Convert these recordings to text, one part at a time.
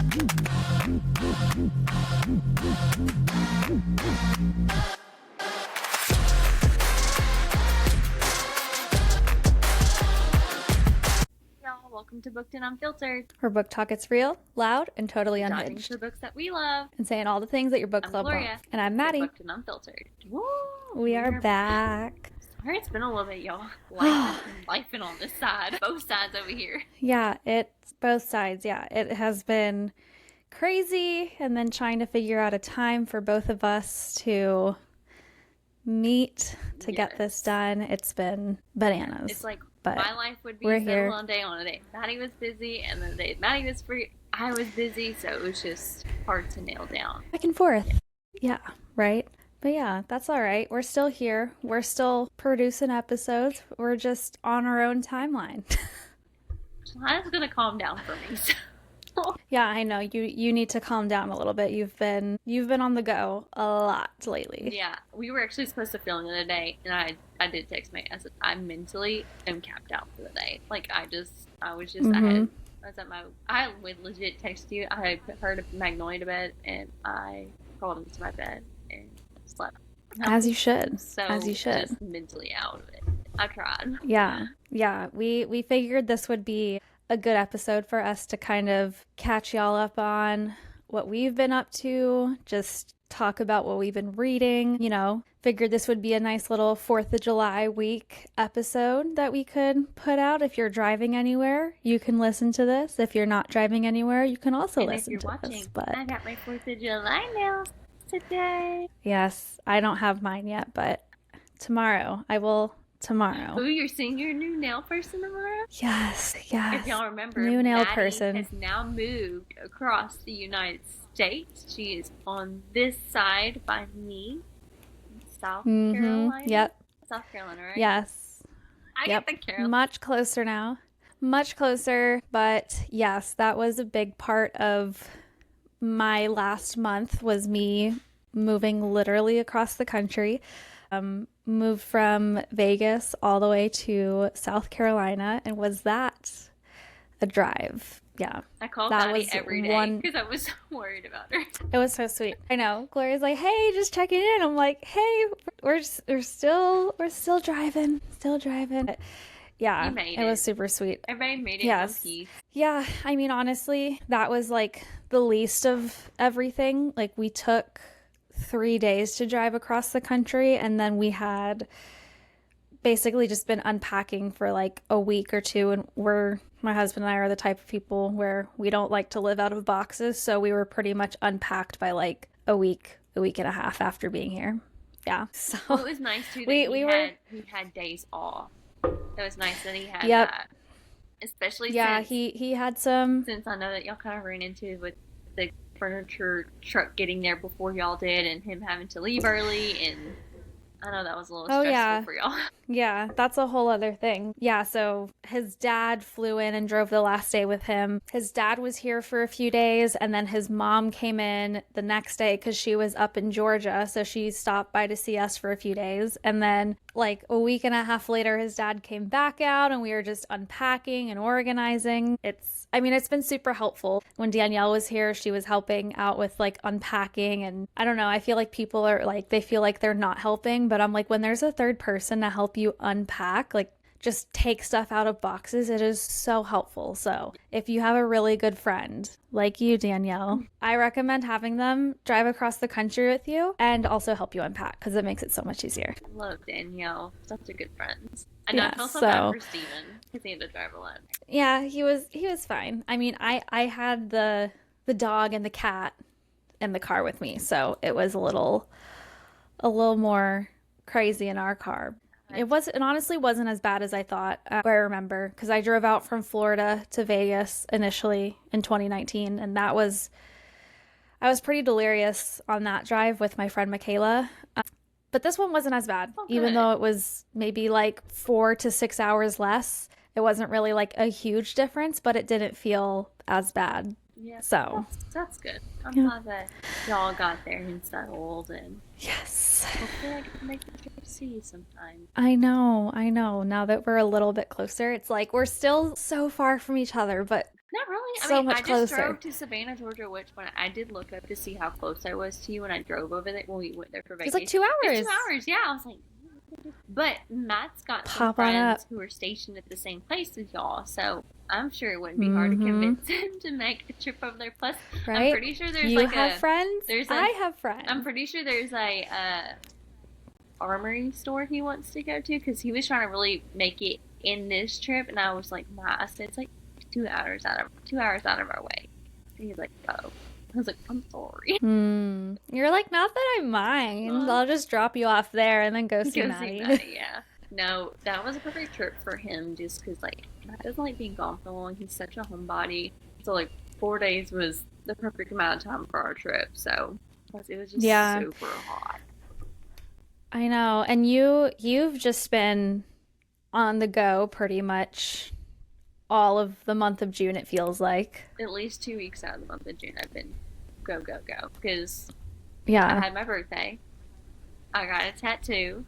Y'all, welcome to Booked and Unfiltered. Where book talk it's real, loud, and totally Diving unhinged. into the books that we love. And saying all the things that your book I'm club Gloria. won't. And I'm Maddie. Booked and Unfiltered. Woo! We are back. Sorry, it's been a little bit, y'all. Life on this side. Both sides over here. Yeah, it's both sides. Yeah, it has been crazy. And then trying to figure out a time for both of us to meet to get this done. It's been bananas. It's like but my life would be we're settled here. on a day. On a day Maddie was busy, and then the day Maddie was free, I was busy, so it was just hard to nail down. Back and forth. Yeah, right? But yeah, that's all right. We're still here. We're still producing episodes. We're just on our own timeline. It's gonna calm down for me. So. Yeah, I know. You need to calm down a little bit. You've been on the go a lot lately. Yeah, we were actually supposed to film the other day, and I did text my. I said I mentally am capped out for the day. Like I was just I was at my. I would legit text you. I had put her to Magnolia to bed, and I crawled into my bed and slept. As you should. So as you should. Just mentally out of it. I tried. Yeah. We figured this would be a good episode for us to kind of catch y'all up on what we've been up to, just talk about what we've been reading, figured this would be a nice little 4th of July week episode that we could put out. If you're driving anywhere, you can listen to this. If you're not driving anywhere, you can also listen to this. But I got my 4th of July nails today. Yes, I don't have mine yet, but tomorrow I will. Ooh, you're seeing your new nail person tomorrow? Yes. If y'all remember, new nail Maddie person has now moved across the United States. She is on this side by me, South Carolina. Yep. South Carolina, right? Yes. I get the Carolina. Much closer now. Much closer, but yes, that was a big part of my last month was me moving literally across the country. Moved from Vegas all the way to South Carolina, and was that a drive? Yeah. I called Maddie every day because I was so worried about her. It was so sweet. I know. Gloria's like, "Hey, just checking in." I'm like, "Hey, we're still driving, But yeah, it was super sweet. Everybody made it in one piece. Yeah, I mean, honestly, that was like the least of everything. Like we took 3 days to drive across the country, and then we had basically just been unpacking for like a week or two, and my husband and I are the type of people where we don't like to live out of boxes, so we were pretty much unpacked by like a week and a half after being here. Yeah, so it was nice too that we had days off. It was nice that he had that, especially since he had some, since I know that y'all kind of ran into with the furniture truck getting there before y'all did, and him having to leave early, and I know that was a little stressful for y'all. Yeah, that's a whole other thing. Yeah, so his dad flew in and drove the last day with him. His dad was here for a few days, and then his mom came in the next day because she was up in Georgia, so she stopped by to see us for a few days. And then like a week and a half later, his dad came back out, and we were just unpacking and organizing. It's been super helpful. When Danielle was here, she was helping out with like unpacking, and I don't know, I feel like people are like, they feel like they're not helping, but I'm like, when there's a third person to help you unpack, like just take stuff out of boxes, it is so helpful. So if you have a really good friend like you, Danielle, I recommend having them drive across the country with you and also help you unpack, because it makes it so much easier. I love Danielle. Such a good friend. I know. I feel so bad for Steven because he had to drive alone. Yeah, he was fine. I mean, I had the dog and the cat in the car with me, so it was a little more crazy in our car. It honestly wasn't as bad as I thought. I remember, because I drove out from Florida to Vegas initially in 2019, and I was pretty delirious on that drive with my friend Michaela. But this one wasn't as bad, even though it was maybe like 4 to 6 hours less. It wasn't really like a huge difference, but it didn't feel as bad. Yeah, so that's good. I'm glad that y'all got there and settled, and yes, hopefully I can make the trip to see you sometime. I know. Now that we're a little bit closer, it's like we're still so far from each other, but Not really. I So mean, I much just closer. drove to Savannah, Georgia, which when I did look up to see how close I was to you when I drove over there when we went there for It was like vacation. 2 hours. It's 2 hours, yeah. I was like, but Matt's got some Pop on up. friends who are stationed at the same place as y'all, so I'm sure it wouldn't be hard to Mm-hmm. convince him to make a trip over there. Plus, I'm Right? pretty sure there's You like have friends. there's a, I have I'm friends. pretty sure there's a armory store he wants to go to because he was trying to really make it in this trip, and I was like, nah, I said it's like 2 hours out of our way. And he's like, oh. I was like, I'm sorry. You're like, not that I mind. Uh, I'll just drop you off there and then go see go see Maddie. Maddie, yeah. No, that was a perfect trip for him just because, like, Matt doesn't like being gone for long. He's such a homebody. So, like, 4 days was the perfect amount of time for our trip. So, plus it was just Yeah, super hot. I know. And you've just been on the go pretty much all of the month of June, it feels like. At least 2 weeks out of the month of June, I've been go, go, go. Because I Yeah. had my birthday. I got a tattoo.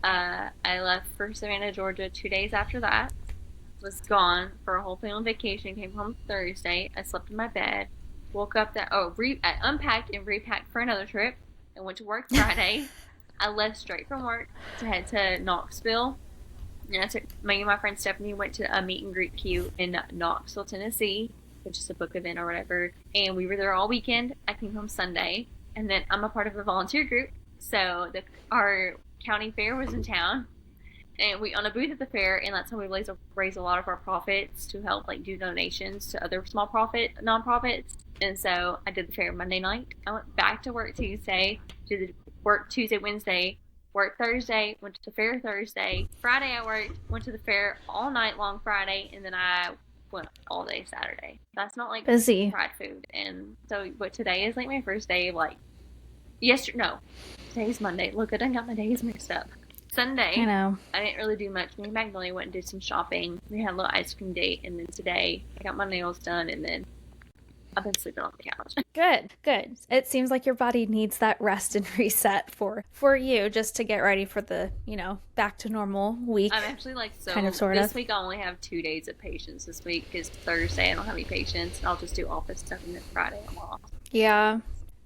I left for Savannah, Georgia 2 days after that. Was gone for a whole family vacation. Came home Thursday. I slept in my bed. Woke up I unpacked and repacked for another trip and went to work Friday. I left straight from work to head to Knoxville. And I took me and my friend Stephanie went to a meet and greet queue in Knoxville, Tennessee, which is a book event or whatever. And we were there all weekend. I came home Sunday, and then I'm a part of a volunteer group. So our county fair was in town, and we own a booth at the fair, and that's how we raise a lot of our profits to help like do donations to other small profit nonprofits. And so I did the fair Monday night. I went back to work Tuesday, did the work Tuesday, Wednesday, worked Thursday, went to the fair Thursday. Friday I worked, went to the fair all night long Friday, and then I went all day Saturday. That's not like Busy. fried food. And so, but today is like my first day of like yesterday. No, today's Monday. Look, I done got my days mixed up. I Sunday, know. I didn't really do much. Me and Magnolia went and did some shopping. We had a little ice cream date, and then today I got my nails done, and then I've been sleeping on the couch. Good, good. It seems like your body needs that rest and reset for you just to get ready for the, back to normal week. I'm actually like, kind of so sort this of. week I only have 2 days of patience this week because Thursday I don't have any patience. I'll just do office stuff, and then Friday I'm off. Yeah.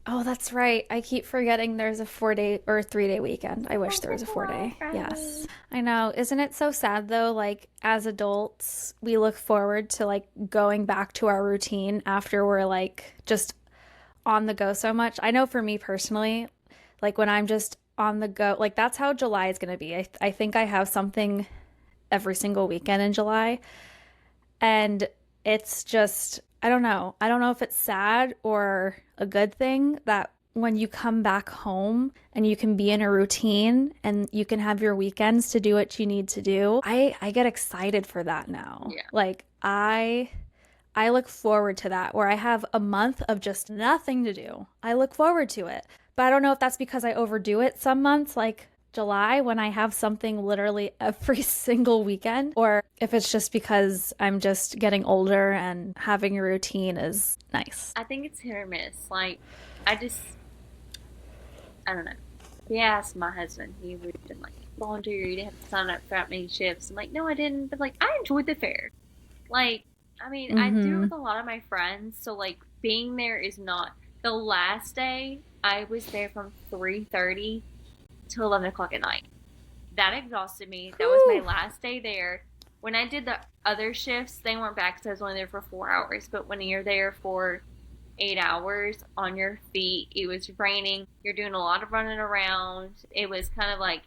Oh, that's right. I keep forgetting there's a 4 day or 3 day weekend. I wish Don't there was a forget about 4 day. Friday. Yes. I know. Isn't it so sad though? Like, as adults, we look forward to like going back to our routine after we're like just on the go so much. I know for me personally, like when I'm just on the go, like that's how July is going to be. I think I have something every single weekend in July. And it's just, I don't know. I don't know if it's sad or a good thing that when you come back home and you can be in a routine and you can have your weekends to do what you need to do. I get excited for that now. Yeah. Like I look forward to that where I have a month of just nothing to do. I look forward to it. But I don't know if that's because I overdo it some months, like July, when I have something literally every single weekend, or if it's just because I'm just getting older and having a routine is nice. I think it's hit or miss. Like, I just, I don't know. If you ask my husband, he would have been like, volunteer, you didn't have to sign up for that many shifts. I'm like, no, I didn't. But like, I enjoyed the fair. Like, I mean, I do it Mm-hmm. with a lot of my friends. So like, being there is not. The last day, I was there from 3:30 to 11 o'clock at night. That exhausted me. That was my Whew. last day there. When I did the other shifts, they weren't back because I was only there for 4 hours. But when you're there for 8 hours on your feet, it was raining. You're doing a lot of running around. It was kind of like,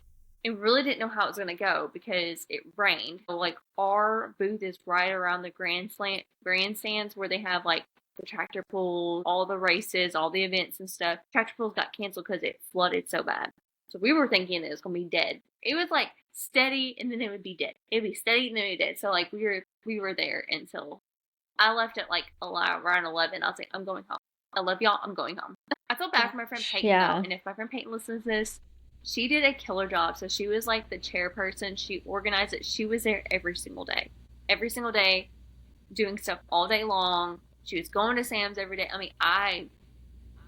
it really didn't know how it was going to go because it rained. So, like, our booth is right around the grandstands where they have like the tractor pulls, all the races, all the events and stuff. Tractor pulls got canceled because it flooded so bad. So we were thinking it was gonna be dead. It was like steady and then it would be dead. It'd be steady and then it'd be dead. So like we were there until I left at like around 11. I was like, I'm going home. I love y'all. I'm going home. I feel bad for my friend Gosh, Peyton though, yeah. and if my friend Peyton listens to this, she did a killer job. So she was like the chairperson. She organized it. She was there every single day, doing stuff all day long. She was going to Sam's every day. I mean, I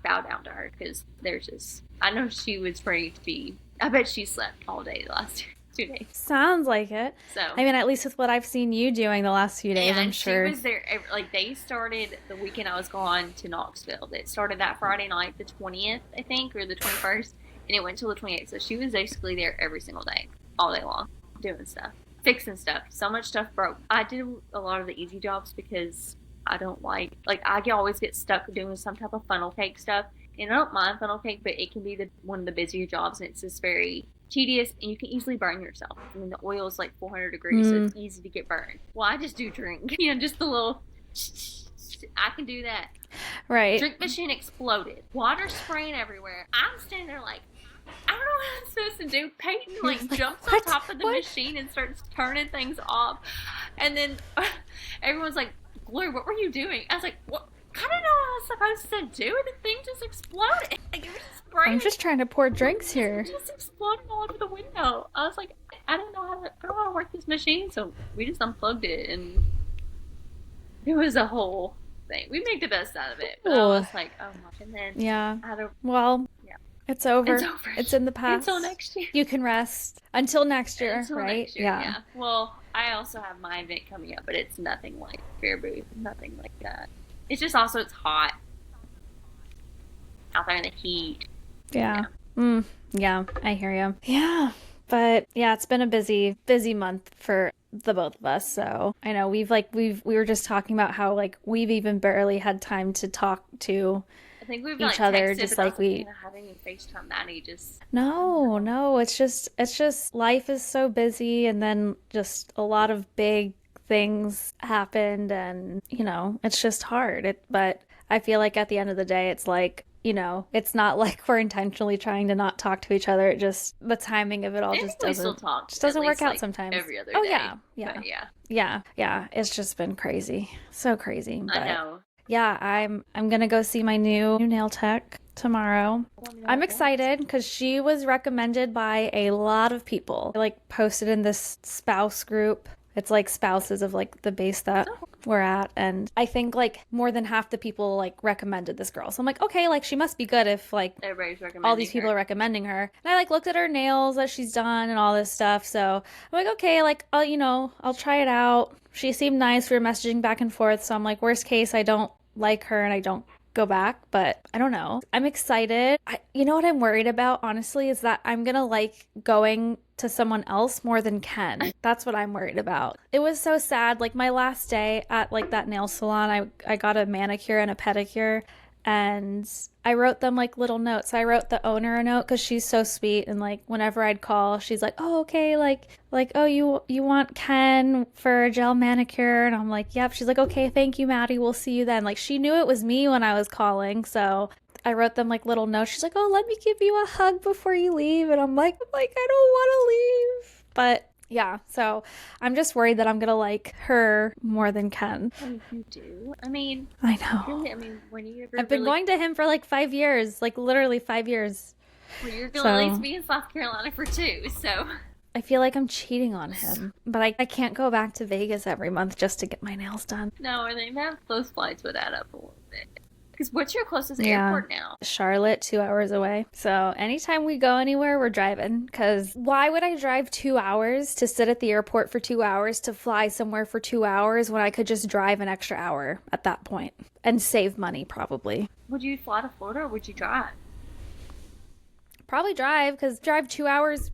bow down to her because there's just, I know she was ready to be, I bet she slept all day the last 2 days. Sounds like it. So I mean, at least with what I've seen you doing the last few days, I'm sure. she was there. Like they started the weekend I was gone to Knoxville. It started that Friday night, the 20th, I think, or the 21st, and it went till the 28th. So she was basically there every single day, all day long, doing stuff, fixing stuff. So much stuff broke. I did a lot of the easy jobs because I don't like I can always get stuck doing some type of funnel cake stuff. And I don't mind funnel cake, but it can be one of the busier jobs, and it's just very tedious, and you can easily burn yourself. I mean, the oil is like 400 degrees, so it's easy to get burned. Well, I just do drink. You know, just the little... I can do that. Right. Drink machine exploded. Water spraying everywhere. I'm standing there like, I don't know what I'm supposed to do. Peyton jumps on top of the machine and starts turning things off. And then everyone's like, Glory, what were you doing? I was like, what? I don't know what I was supposed to do. The thing just exploded. Like, it was spraying. I'm just trying to pour drinks here. It just exploded all over the window. I was like, I don't know how to work this machine. So we just unplugged it, and it was a whole thing. We made the best out of it. But I was like, oh my. And then it's over. It's over. It's in the past. Until next year. You can rest until next year, right? Next year, yeah. Well, I also have my event coming up, but it's nothing like Fair Booth. Nothing like that. It's just also it's hot out there in the heat. Yeah. Yeah, I hear you. Yeah, but yeah, it's been a busy month for the both of us. So I know we were just talking about how like we've even barely had time to talk to think we've each other, just like we having FaceTime Maddie. Just no, it's just life is so busy, and then just a lot of big things happened, and you know it's just hard. But I feel like at the end of the day, it's like, you know, it's not like we're intentionally trying to not talk to each other. It just the timing of it all just doesn't work out sometimes. Every other day. Yeah. It's just been crazy, so crazy. But I know. Yeah, I'm gonna go see my new nail tech tomorrow. I'm excited because she was recommended by a lot of people. I like posted in this spouse group. It's like spouses of like the base that we're at, and I think like more than half the people like recommended this girl. So I'm like, okay, like she must be good if like everybody's recommending all these people are recommending her. And I like looked at her nails that she's done and all this stuff. So I'm like, okay, like I'll try it out. She seemed nice. We were messaging back and forth. So I'm like, worst case, I don't like her and I don't go back, but I don't know. I'm excited. You know what I'm worried about, honestly, is that I'm gonna like going to someone else more than Ken. That's what I'm worried about. It was so sad. Like my last day at like that nail salon, I got a manicure and a pedicure, and I wrote them like little notes. I wrote the owner a note because she's so sweet, and like whenever I'd call, she's like, oh, okay, like oh, you want Ken for a gel manicure? And I'm like, yep. She's like, okay, thank you, Maddie, we'll see you then. Like she knew it was me when I was calling, so I wrote them like little notes. She's like, oh, let me give you a hug before you leave. And I'm like, I don't want to leave. But yeah, so I'm just worried that I'm gonna like her more than Ken. Oh, you do? I mean, I know. Really, I mean, when you I've been going to him for like 5 years, like literally 5 years. Well, you're gonna at least be in South Carolina for 2, so I feel like I'm cheating on him, but I can't go back to Vegas every month just to get my nails done. No, or they have those flights would add up a little bit. Because what's your closest airport now? Charlotte, 2 hours away. So anytime we go anywhere, we're driving. Because why would I drive 2 hours to sit at the airport for 2 hours to fly somewhere for 2 hours when I could just drive an extra hour at that point and save money probably? Would you fly to Florida or would you drive? Probably drive, because drive 2 hours.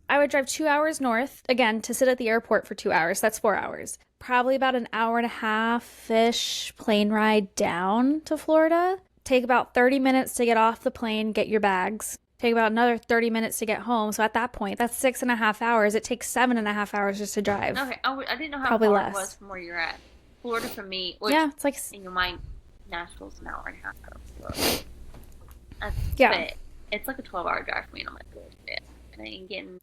I would drive 2 hours north, again, to sit at the airport for 2 hours. That's 4 hours. Probably about an hour and a half-ish plane ride down to Florida. Take about 30 minutes to get off the plane, get your bags. Take about another 30 minutes to get home. So at that point, that's 6.5 hours. It takes 7.5 hours just to drive. Okay, I didn't know how probably far less. It was from where you're at. Florida from me. It's like in your mind, Nashville's an hour and a half out of Florida. But it's like a 12-hour drive for me, and I'm like, shit.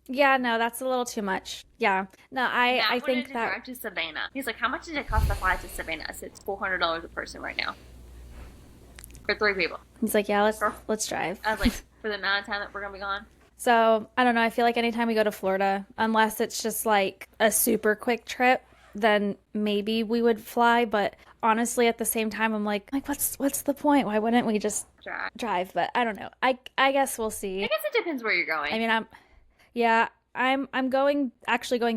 Yeah, no, that's a little too much. Yeah. No, I think that drive to Savannah. He's like, how much does it cost to fly to Savannah? I said, it's $400 a person right now. For 3 people. He's like, yeah, let's drive. I was like, for the amount of time that we're gonna be gone. So I don't know, I feel like anytime we go to Florida, unless it's just like a super quick trip, then maybe we would fly, but honestly at the same time I'm like what's the point? Why wouldn't we just drive? But I don't know. I guess we'll see. I guess it depends where you're going. I mean, I'm going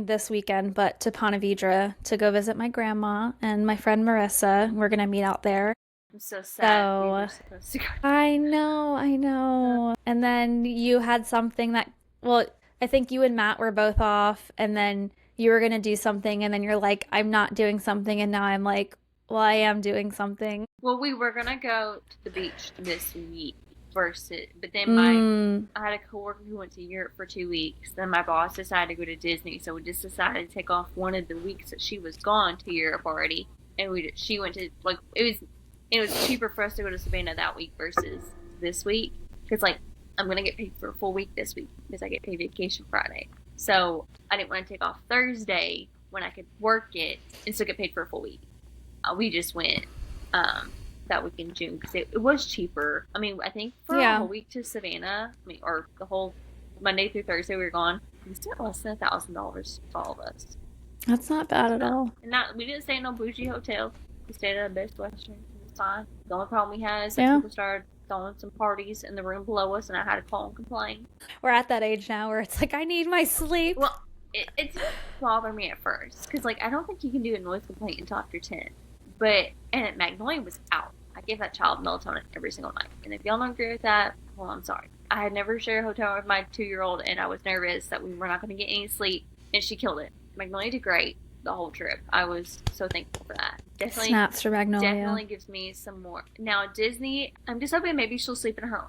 this weekend, but to Ponte Vedra to go visit my grandma and my friend Marissa. We're gonna meet out there. I'm so sad we were So supposed to go. I know. And then you had something that, well, I think you and Matt were both off, and then you were gonna do something, and then you're like, I'm not doing something, and now I'm like, well, I am doing something. Well, we were gonna go to the beach this week versus, but then Mm, I had a coworker who went to Europe for 2 weeks. Then my boss decided to go to Disney, so we just decided to take off one of the weeks that she was gone to Europe already, and she went to like it was cheaper for us to go to Savannah that week versus this week because like I'm gonna get paid for a full week this week because I get paid vacation Friday. So I didn't want to take off Thursday when I could work it and still get paid for a full week. We just went that week in June because it was cheaper. I mean, I think for a yeah, whole week to Savannah, I mean, or the whole Monday through Thursday we were gone, we spent less than $1,000 for all of us. that's not bad at all. And not we didn't stay in no bougie hotel. We stayed at a Best Western. It was fine. The only problem we had is that Yeah. people started throwing some parties in the room below us, and I had to call and complain. We're at that age now where it's like, I need my sleep. Well, it didn't bother me at first because like I don't think you can do a noise complaint until after 10. But and Magnolia was out. I gave that child melatonin every single night. And if y'all don't agree with that, well, I'm sorry. I had never shared a hotel with my 2-year-old, and I was nervous that we were not going to get any sleep, and she killed it. Magnolia did great the whole trip. I was so thankful for that. Snaps for Magnolia. Definitely gives me some more. Now Disney, I'm just hoping maybe she'll sleep in her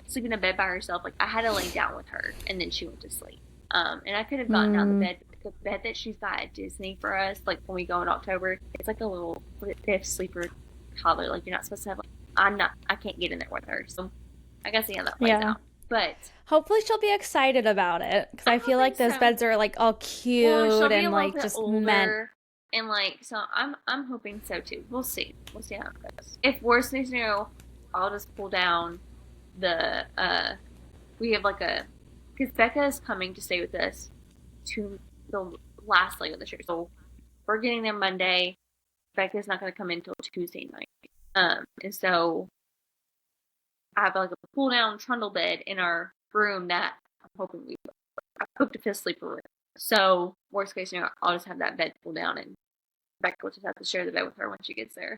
sleep in a bed by herself. Like I had to lay down with her, and then she went to sleep. And I could have gotten out of the bed. The bed that she's got at Disney for us, like when we go in October, it's like a little fifth sleeper toddler. Like you're not supposed to have. I can't get in there with her. So I gotta see how that plays out. But hopefully she'll be excited about it because I feel like those beds are like all cute and like just meant. And like so, I'm hoping so too. We'll see. We'll see how it goes. If worst case scenario, I'll just pull down the. We have like a because Becca is coming to stay with us to the last leg of the show. So we're getting there Monday. Becca's not going to come in until Tuesday night. And so I have like a pull down trundle bed in our room that I'm hoping I booked a fifth sleeper room. So worst case scenario, I'll just have that bed pull down and Becca will just have to share the bed with her when she gets there.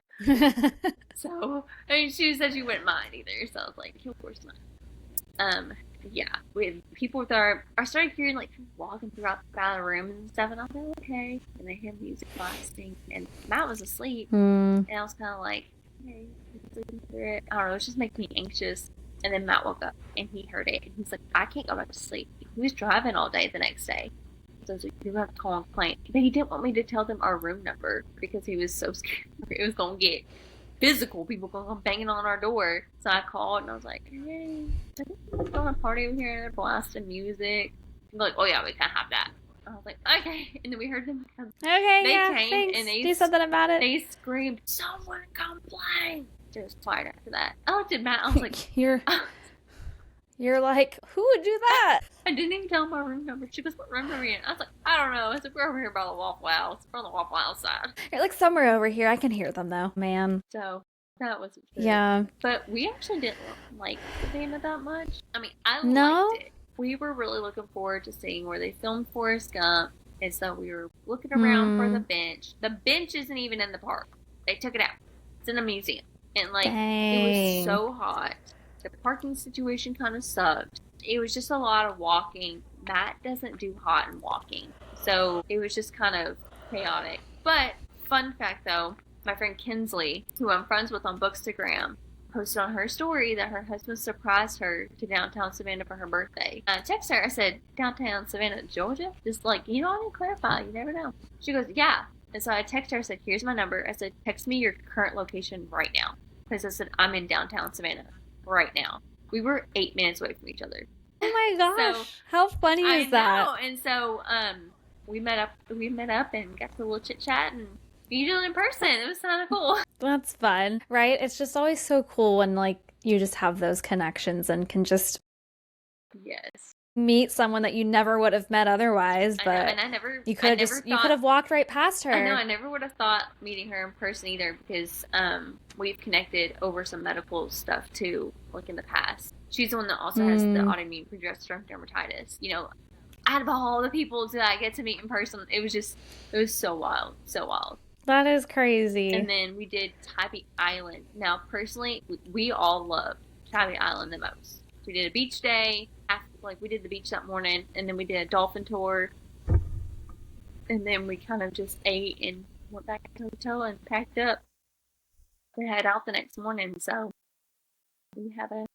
So I mean, she said she wouldn't mind either. So I was like, of course not. Yeah, with people with I started hearing like people walking throughout the room and stuff, and I was like, okay. And they hear music blasting, and Matt was asleep, and I was kind of like, hey, sleeping through it. I don't know, it was just making me anxious. And then Matt woke up and he heard it, and he's like, I can't go back to sleep. He was driving all day the next day, so I was like, you have to call and complain. But he didn't want me to tell them our room number because he was so scared it was gonna get physical. People gonna come banging on our door. So I called and I was like, hey, I think we're throwing a party over here. They're blasting music. And they're like, oh yeah, we can't have that. I was like, okay. And then we heard them come. Okay, they came thanks. and they do something about it. They screamed, someone complain. It was quiet after that. I looked at Matt. I was like, You're like, who would do that? I didn't even tell him my room number. She goes, what room are we in? I was like, I don't know. I said, we're over here by the Waffle House. We're on the Waffle House side. You're like somewhere over here. I can hear them though, man. So that was true. Yeah. But we actually didn't like Savannah that much. I mean, I liked it. We were really looking forward to seeing where they filmed Forrest Gump. And so we were looking around for the bench. The bench isn't even in the park. They took it out. It's in a museum. And like, it was so hot. The parking situation kind of sucked. It was just a lot of walking. Matt doesn't do hot and walking. So it was just kind of chaotic. But, fun fact though, my friend Kinsley, who I'm friends with on Bookstagram, posted on her story that her husband surprised her to downtown Savannah for her birthday. I texted her, I said, downtown Savannah, Georgia? Just like, I didn't clarify, you never know. She goes, yeah. And so I texted her, I said, here's my number. I said, text me your current location right now. Because I said, I'm in downtown Savannah right now. We were 8 minutes away from each other. Oh my gosh. So, how funny is that? I know. And so we met up and got to a little chit chat and you do it in person. It was kind of cool. That's fun, right? It's just always so cool when like you just have those connections and can just meet someone that you never would have met otherwise. But you could have walked right past her. I know. I never would have thought meeting her in person either because we've connected over some medical stuff too, like in the past. She's the one that also has the autoimmune progressive dermatitis. out of all the people that I get to meet in person, it was so wild, so wild. That is crazy. And then we did Tybee Island. Now, personally, we all loved Tybee Island the most. We did a beach day. We did the beach that morning, and then we did a dolphin tour. And then we kind of just ate and went back to the hotel and packed up to head out the next morning. So we had a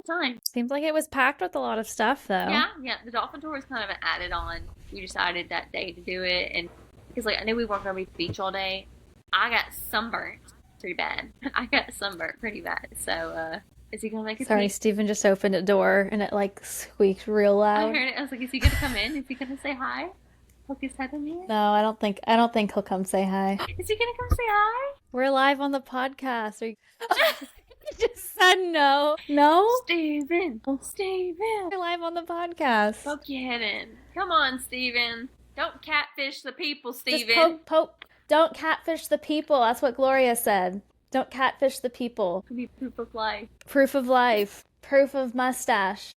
time. Seems like it was packed with a lot of stuff, though. Yeah. The dolphin tour was kind of an added on. We decided that day to do it, and because I knew we weren't going to be at the beach all day. I got sunburnt pretty bad. So, is he going to make it? Sorry, Steven just opened a door and it squeaked real loud. I heard it. I was like, is he going to come in? Is he going to say hi? Poke his head in here? No, I don't think he'll come say hi. Is he going to come say hi? We're live on the podcast. You just said no. No? Steven. We're live on the podcast. Poke your head in. Come on, Steven. Don't catfish the people, Steven. Just poke. Don't catfish the people. That's what Gloria said. Don't catfish the people. Could be proof of life. Proof of life. Proof of mustache.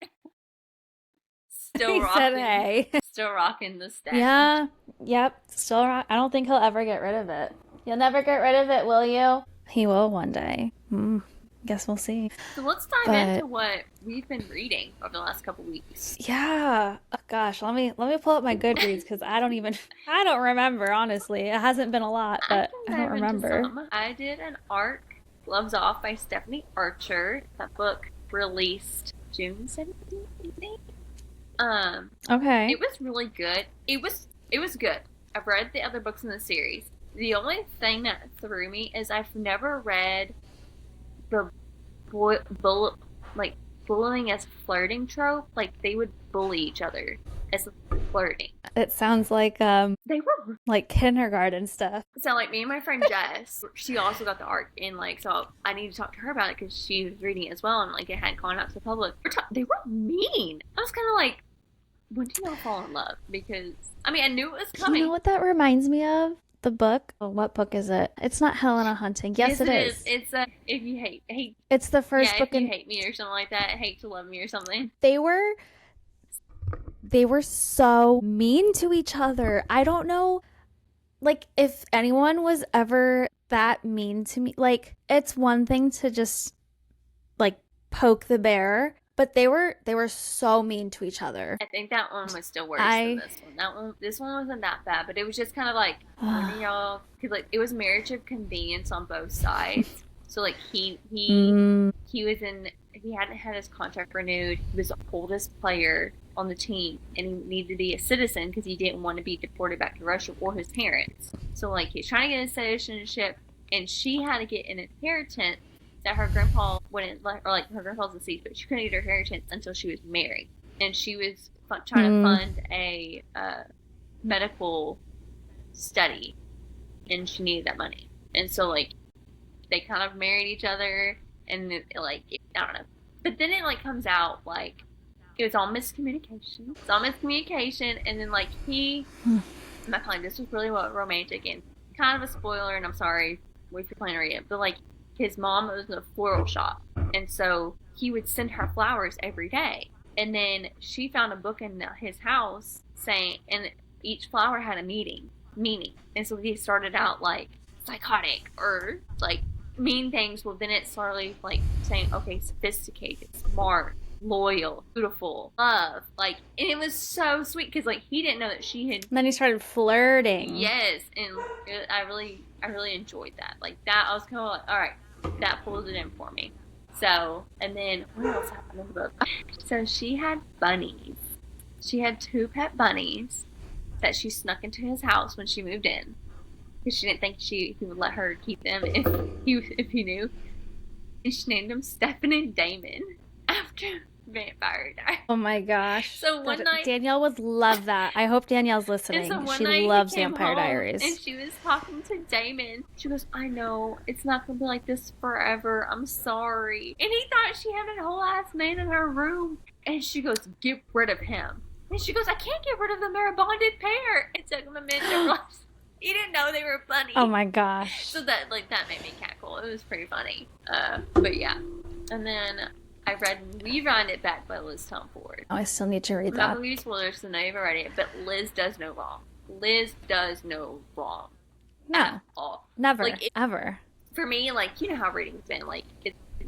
Still rocking. Said hey. Still rocking the stash. Yeah. Yep. Still rock. I don't think he'll ever get rid of it. You'll never get rid of it, will you? He will one day. Guess we'll see. So let's dive into what we've been reading over the last couple weeks. Yeah. Oh, gosh, let me pull up my Goodreads because I don't remember, honestly. It hasn't been a lot, but I don't remember. I did an arc, Gloves Off by Stephanie Archer. That book released June 17th, I think. Okay. It was really good. It was good. I've read the other books in the series. The only thing that threw me is I've never read the bullying as flirting trope. Like, they would bully each other as flirting. It sounds like they were like kindergarten stuff. So like me and my friend Jess, she also got the arc, and so I need to talk to her about it because she was reading it as well, and it hadn't gone out to the public. They were mean. I was kind of like, when do y'all fall in love? Because I knew it was coming. You know what that reminds me of? The book. Oh, what book is it? It's not Helena Hunting. Yes, it is. It's If You Hate. It's the first book. If You Hate Me or something like that. Hate to Love Me or something. They were so mean to each other. I don't know, if anyone was ever that mean to me. It's one thing to just poke the bear, but they were so mean to each other. I think that one was still worse than this one. This one wasn't that bad, but it was just kind of like, when are y'all? Because it was marriage of convenience on both sides. So he hadn't had his contract renewed. He was the oldest player on the team, and he needed to be a citizen because he didn't want to be deported back to Russia or his parents. So he's trying to get a citizenship, and she had to get an inheritance that her grandpa wouldn't let, or her grandpa's deceased, but she couldn't get her inheritance until she was married, and she was trying to fund a medical study, and she needed that money, and so they kind of married each other, and I don't know, but then it comes out it was all miscommunication. And then I'm not calling this was really romantic and kind of a spoiler, and I'm sorry if you're planning to read it, but his mom was in a floral shop, and so he would send her flowers every day. And then she found a book in his house saying, and each flower had a meaning. And so he started out psychotic or mean things. Well, then it slowly saying, okay, sophisticated, smart, loyal, beautiful, love, and it was so sweet because he didn't know that she had. And then he started flirting. Yes, and I really enjoyed that. That I was kind of all right, that pulls it in for me. So, and then what else happened in the book? So she had bunnies. She had 2 pet bunnies that she snuck into his house when she moved in because she didn't think he would let her keep them if he knew. And she named them Stefan and Damon after vampire died. Oh my gosh. So one night Danielle would love that. I hope Danielle's listening. So she loves Vampire Diaries. And she was talking to Damon. She goes, I know, it's not gonna be like this forever. I'm sorry. And he thought she had a whole ass man in her room. And she goes, get rid of him. And she goes, I can't get rid of them. They're a bonded pair. It took him a minute to realize he didn't know they were funny. Oh my gosh. So that that made me cackle. It was pretty funny. But yeah. And then I read Rewind It Back by Liz Tomford. Oh, I still need to read I'm not that. going to give you spoilers because I know you haven't read it, but Liz does no wrong. Liz does no wrong at No, all. never, Like, it, ever. for me, like, you know how reading's been. Like,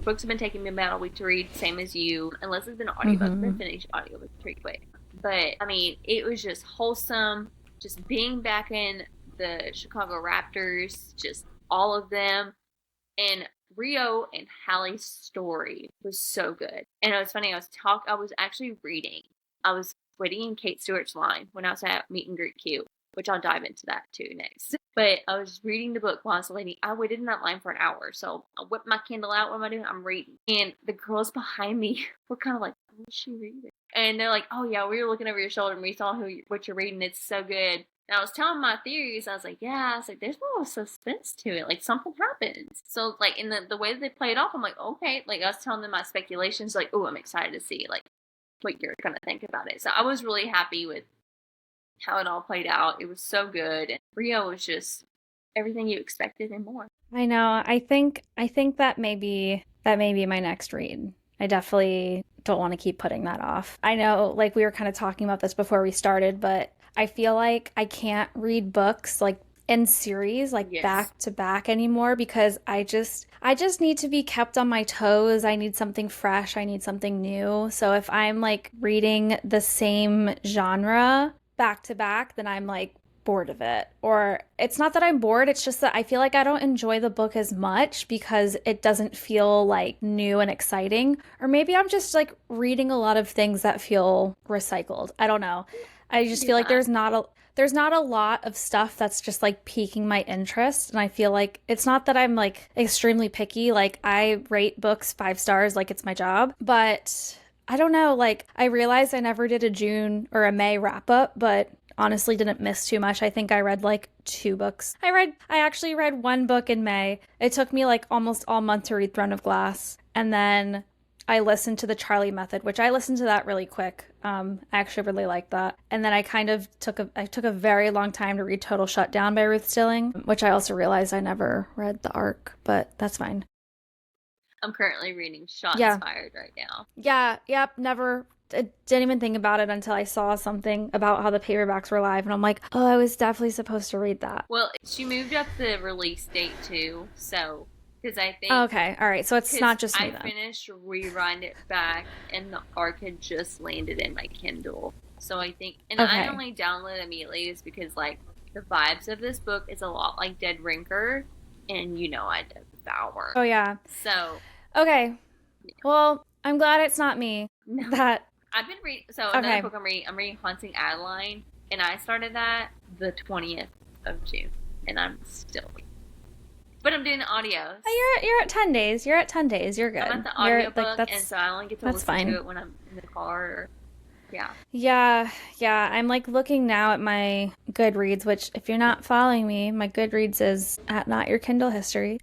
books have been taking me about a week to read, same as you, unless it's been an audiobook. I've Mm-hmm. been finished audiobooks pretty quick. But, I mean, it was just wholesome. Just being back in the Chicago Raptors, just all of them. And Rio and Hallie's story was so good. And it was funny, I was actually reading. I was waiting in Kate Stewart's line when I was at Meet and Greet Q, which I'll dive into that too next. But I was reading the book while I was waiting. I waited in that line for an hour. So I whipped my Kindle out. What am I doing? I'm reading. And the girls behind me were kind of like, what is she reading? And they're like, oh yeah, we were looking over your shoulder and we saw what you're reading. It's so good. And I was telling my theories. I was like, yeah, I was like, there's a little suspense to it. Like something happens. So like in the way that they play it off, I'm like, okay. Like I was telling them my speculations, like, oh, I'm excited to see like what you're gonna think about it. So I was really happy with how it all played out. It was so good. And Rio was just everything you expected and more. I know. I think that may be my next read. I definitely don't want to keep putting that off. I know, like we were kind of talking about this before we started, but I feel like I can't read books like in series like Yes. back to back anymore because I just need to be kept on my toes. I need something fresh. I need something new. So if I'm like reading the same genre back to back, then I'm like bored of it. Or it's not that I'm bored, it's just that I feel like I don't enjoy the book as much because it doesn't feel like new and exciting. Or maybe I'm just like reading a lot of things that feel recycled. I don't know. I Could just be feel like that. there's not a lot of stuff that's just like piquing my interest, and I feel like it's not that I'm like extremely picky. Like I rate books 5 stars like it's my job, but I don't know, like I realized I never did a June or a May wrap up, but honestly didn't miss too much. I think I read like 2 books. I actually read 1 book in May. It took me like almost all month to read Throne of Glass. And then I listened to the Charlie Method, which I listened to that really quick. I actually really liked that. And then I kind of took a very long time to read Total Shutdown by Ruth Stilling, which I also realized I never read the arc, but that's fine. I'm currently reading Shots Yeah. Fired right now. Yeah, yep, never I didn't even think about it until I saw something about how the paperbacks were live and I'm like, "Oh, I was definitely supposed to read that." Well, she moved up the release date too, so because I think Okay. All right. So it's because not just me I then. finished Rewind It Back and the arc had just landed in my Kindle. So I think, and I Okay. only downloaded it immediately is because like the vibes of this book is a lot like Dead Rinker, and you know I devour. Oh yeah. So Okay. Well, I'm glad it's not me. no, That I've been reading. So another okay. book I'm reading. I'm reading Haunting Adeline, and I started that the 20th of June, and I'm still. But I'm doing the audios. You're at 10 days. You're at 10 days. You're I'm at good. the You're like audiobook, and that's so I only get to that's listen to fine. it when I'm in the car. Or, yeah. Yeah, yeah. I'm like looking now at my Goodreads, which if you're not following me, my Goodreads is at not your Kindle history.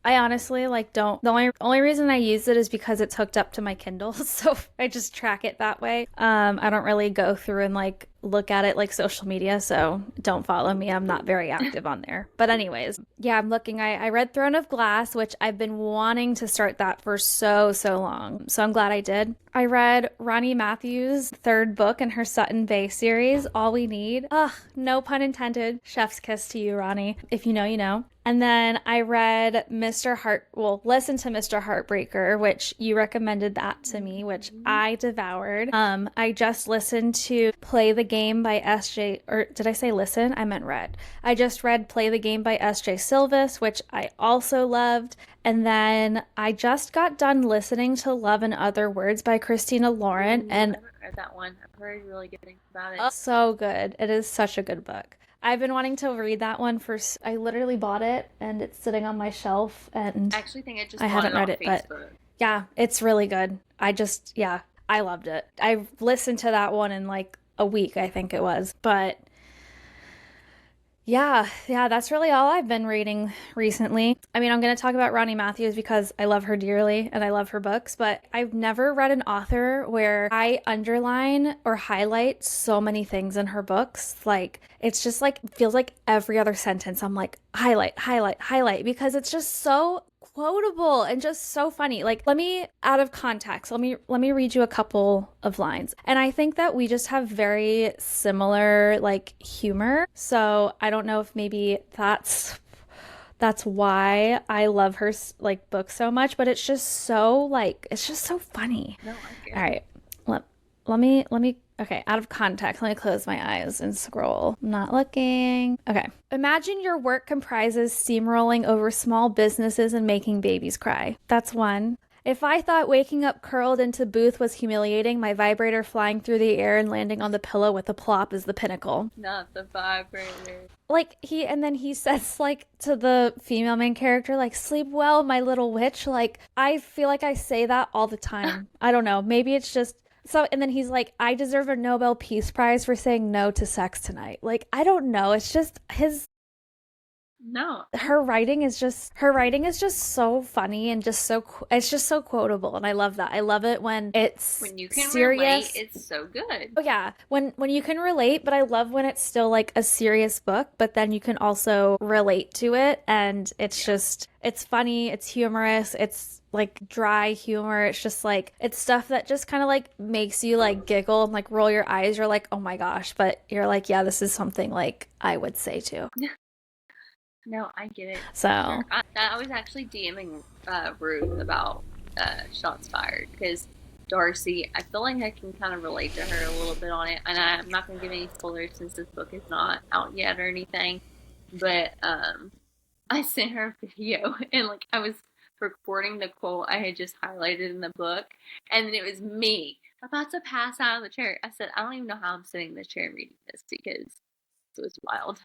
I honestly like don't the only reason I use it is because it's hooked up to my Kindle, so I just track it that way. I don't really go through and like look at it like social media, so don't follow me. I'm not very active on there. But anyways, yeah, I'm looking. I read Throne of Glass, which I've been wanting to start that for so long. So I'm glad I did. I read Ronnie Matthews' third book in her Sutton Bay series, All We Need. Ugh, no pun intended. Chef's kiss to you, Ronnie. If you know, you know. And then I read listen to Mr. Heartbreaker, which you recommended that to me, which I devoured. I just listened to Play the Game by SJ, or did I say listen? I meant read. I just read Play the Game by SJ Silvis, which I also loved. And then I just got done listening to Love and Other Words by Christina Lauren, Ooh, I and haven't read that one. I've heard really good things about it. so good. It is such a good book. I've been wanting to read that one I literally bought it and it's sitting on my shelf and I actually think I just I bought haven't it read on it, but Facebook. yeah, it's really good. Yeah, I loved it. I listened to that one in like a week, I think it was. But yeah, that's really all I've been reading recently. I mean, I'm going to talk about Ronnie Matthews because I love her dearly and I love her books, but I've never read an author where I underline or highlight so many things in her books. Like, it's just like, feels like every other sentence I'm like, highlight, highlight, highlight, because it's just so quotable and just so funny. Like, let me, out of context, let me read you a couple of lines. And I think that we just have very similar like humor. So I don't know if maybe that's why I love her like book so much, but it's just so like it's just so funny. No, I get All it. right. Let me okay, out of context, let me close my eyes and scroll. I'm not looking. Okay. Imagine your work comprises steamrolling over small businesses and making babies cry. That's one. If I thought waking up curled into booth was humiliating, my vibrator flying through the air and landing on the pillow with a plop is the pinnacle. Not the vibrator. Like and then he says like to the female main character like sleep well my little witch. Like I feel like I say that all the time. I don't know, maybe it's just so. And then he's like, I deserve a Nobel Peace Prize for saying no to sex tonight. Like I don't know, it's just his No, her writing is just so funny and just so it's just so quotable, and I love that. I love it when it's when you can relate, serious. it's so good. Oh yeah, when you can relate, but I love when it's still like a serious book, but then you can also relate to it, and it's Yeah. just it's funny, it's humorous, it's like dry humor. It's just like it's stuff that just kind of like makes you like giggle and like roll your eyes. You're like, "Oh my gosh," but you're like, "Yeah, this is something like I would say too." No, I get it for So, sure. I was actually DMing Ruth about Shots Fired because Darcy, I feel like I can kind of relate to her a little bit on it, and I'm not going to give any spoilers since this book is not out yet or anything. But I sent her a video, and like I was recording the quote I had just highlighted in the book, and then it was me about to pass out of the chair. I said, I don't even know how I'm sitting in this chair and reading this because it was wild.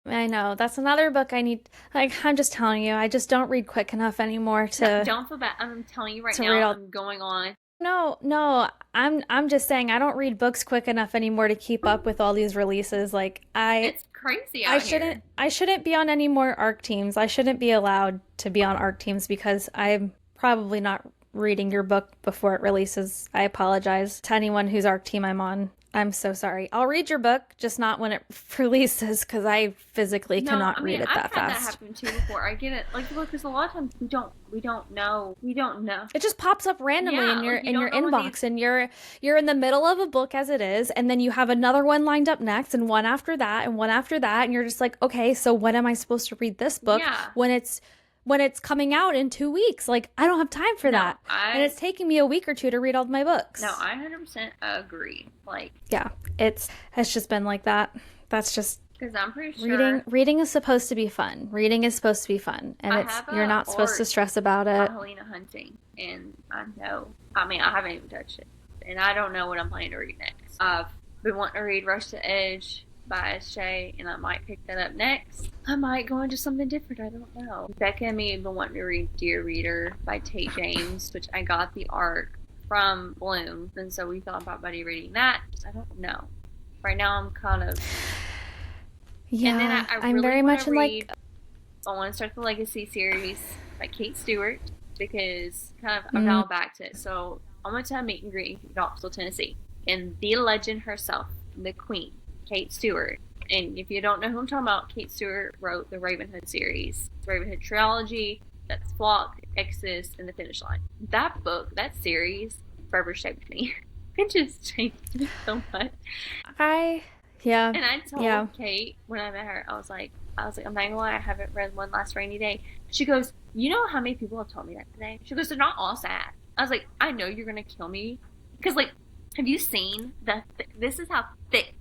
I know that's another book I need. Like I'm just telling you, I just don't read quick enough anymore No, to don't feel bad. I'm telling you right read now, all. I'm going on. No, no, I'm just saying I don't read books quick enough anymore to keep up with all these releases. Like It's crazy I out shouldn't here. I shouldn't be on any more ARC teams. I shouldn't be allowed to be on ARC teams because I'm probably not reading your book before it releases. I apologize to anyone whose ARC team I'm on. I'm so sorry. I'll read your book, just not when it releases because I physically No, I cannot mean read it I've that had that fast. happen too before. I get it. Like, look, because a lot of times we don't know. It just pops up randomly Yeah, like you in your don't know when these. inbox, and you're in the middle of a book as it is, and then you have another one lined up next and one after that and one after that, and you're just like, okay, so when am I supposed to read this book Yeah, when it's coming out in 2 weeks? Like I don't have time for no, that, and it's taking me a week or two to read all of my no, books. I 100% agree. Like, Yeah, it's just been like that. That's just because I'm pretty reading. sure Reading is supposed to be fun. Reading is supposed to be fun, and I it's have you're a not supposed to art stress about by it. Helena Hunting, and I know. I mean, I haven't even touched it, and I don't know what I'm planning to read next. I've been wanting to read Rush to Edge by S.J., and I might pick that up next. I might go into something different. I don't know. Becca and me have been wanting to read Dear Reader by Tate James, which I got the art from Bloom, and so we thought about buddy reading that. I don't know. Right now, I'm kind of. And then Yeah, I I'm really very want much to in read. like I want to start the Legacy series by Kate Stewart because kind of a mm, while back to it. So I went to a meet and greet in Knoxville, Tennessee, and the legend herself, the Queen, Kate Stewart. And if you don't know who I'm talking about, Kate Stewart wrote the Ravenhood series, the Ravenhood trilogy. That's Flock, Exodus, and the Finish Line. That book, that series, forever shaped me. It just changed me so much. I yeah, And I yeah. told Kate when I met her, I was like, I'm not gonna lie, I haven't read One Last Rainy Day. She goes, you know how many people have told me that today? She goes, they're not all sad. I was like, I know you're gonna kill me, because like, have you seen this is how thick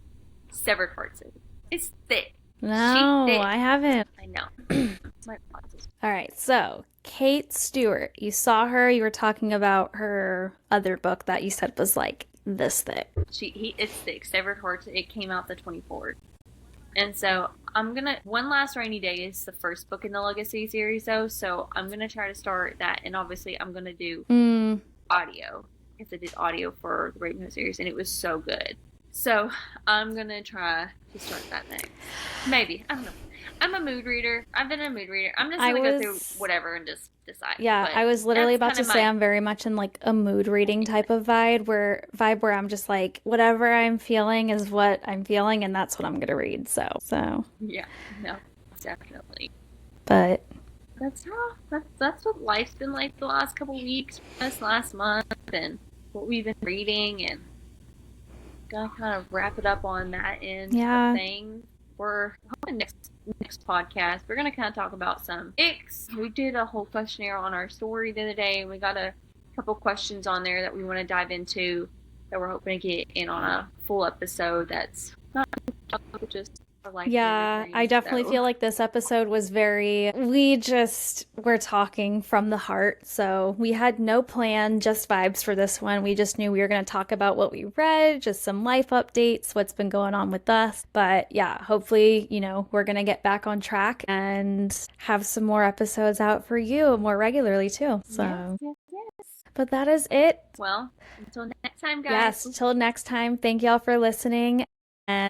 Severed Hearts is. It's thick. She No, thick. I haven't. I know. My process. All right. So, Kate Stewart, you saw her, you were talking about her other book that you said was like this thick. It's thick. Severed Hearts. It came out the 24th. And so I'm gonna One Last Rainy Day is the first book in the Legacy series though, so I'm gonna try to start that, and obviously I'm gonna do Mm, audio because I did audio for the Ravenhood series and it was so good. So I'm gonna try to start that next. Maybe. I don't know. I'm a mood reader. I've been a mood reader. I'm just I gonna go through was whatever and just decide. Yeah, But I was literally that's about kind to of say my I'm very much in like a mood reading type of vibe where I'm just like whatever I'm feeling is what I'm feeling and that's what I'm gonna read. So yeah, no, definitely. but that's what life's been like the last couple weeks, this last month, and what we've been reading, and gonna kind of wrap it up on that end of Yeah. things. We're hoping next podcast we're gonna kind of talk about some icks. We did a whole questionnaire on our story the other day, and we got a couple questions on there that we want to dive into that we're hoping to get in on a full episode. That's not just our life Yeah, I memories. definitely So feel like this episode was we just were talking from the heart. So we had no plan, just vibes for this one. We just knew we were going to talk about what we read, just some life updates, what's been going on with us. But yeah, hopefully, we're going to get back on track and have some more episodes out for you more regularly too. So, yes. but that is it. Well, until next time, guys. Yes, till next time. Thank y'all for listening.